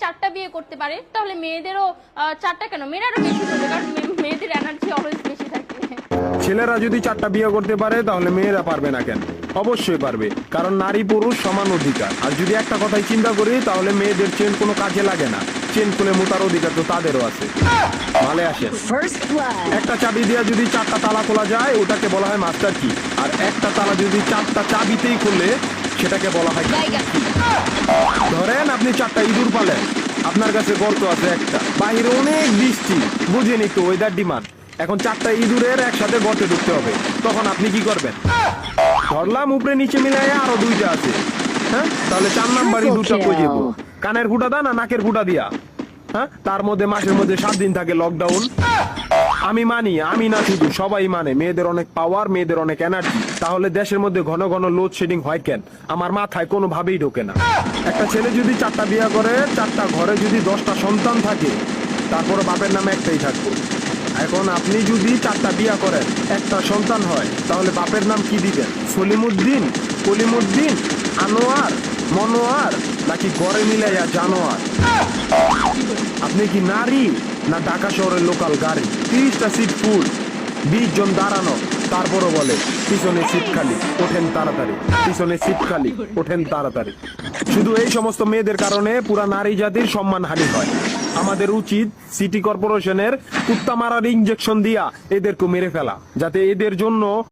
4টা বিয়ে করতে পারে তাহলে মেয়েদেরও 4টা কেন, মেয়েরাও বেশি করবে, কারণ মেয়েদের এনার্জি অলওয়েজ বেশি থাকে। ছেলেরা যদি 4টা বিয়ে করতে পারে তাহলে মেয়েরা পারবে না কেন? অবশ্যই পারবে, কারণ নারী পুরুষ সমান অধিকার। আর যদি একটা কথাই চিন্তা করি তাহলে মেয়েদের চেন কোনো কাজে লাগে না, চেন খুলে মোতার অধিকার তো তাদেরও আছে। ভালো আসেন, একটা চাবি দিয়ে যদি 4টা তালা খোলা যায় ওটাকে বলা হয় মাস্টার কি, আর একটা তালা যদি 4টা চাবিতেই খুললে সেটাকে বলা হয় কি। ধরেন আপনি 4টা ইঁদুর পালেন, আপনার কাছে গর্ত আছে একটা, বাহিরে অনেক বৃষ্টি, বুঝেনি তো ওয়েদার ডিমান্ড। এখন 4টা ইঁদুরের একসাথে গর্তে ঢুকতে হবে, তখন আপনি কি করবেন? ধরলাম উপরে নিচে মিলাই আরো 2টা আছে, হ্যাঁ, তাহলে 4 নাম্বার ইঁদুরটা কই যাবো? কানের ফুটা দা না নাকের ফুটা দিয়া? হ্যাঁ, তার মধ্যে মাসের মধ্যে 7 দিন থাকে লকডাউন। আমি মানি, আমি না শুধু সবাই মানে, মেয়েদের অনেক পাওয়ার, মেয়েদের অনেক এনার্জি। তাহলে দেশের মধ্যে ঘন ঘন লোডশেডিং হয় কেন? আমার মাথায় কোনোভাবেই ঢোকে না। একটা ছেলে যদি 4টা বিয়ে করে, 4টা ঘরে যদি 10টা সন্তান থাকে, তারপরে বাপের নামে একটাই থাকবে। এখন আপনি যদি 4টা বিয়ে করেন, একটা সন্তান হয়, তাহলে বাপের নাম কি দিবেন? সলিমুদ্দিন, কলিমুদ্দিন, আনোয়ার, মনোয়ার, নাকি গড়ে মিলাইয়া জানোয়ার? আপনি কি নারী না ঢাকা শহরের লোকাল গাড়ি? 30টা সিট ফুল, 20 জন দাঁড়ানো, তারপরও বলে পিছনে সিট খালি, ওঠেন তাড়াতাড়ি, পিছনে সিট খালি, ওঠেন তাড়াতাড়ি। শুধু এই সমস্ত মেয়েদের কারণে পুরা নারী জাতির সম্মানহানি হয়। আমাদের উচিত সিটি কর্পোরেশনের কুত্তা মারার ইনজেকশন দিয়া এদেরকে মেরে ফেলা, যাতে এদের জন্য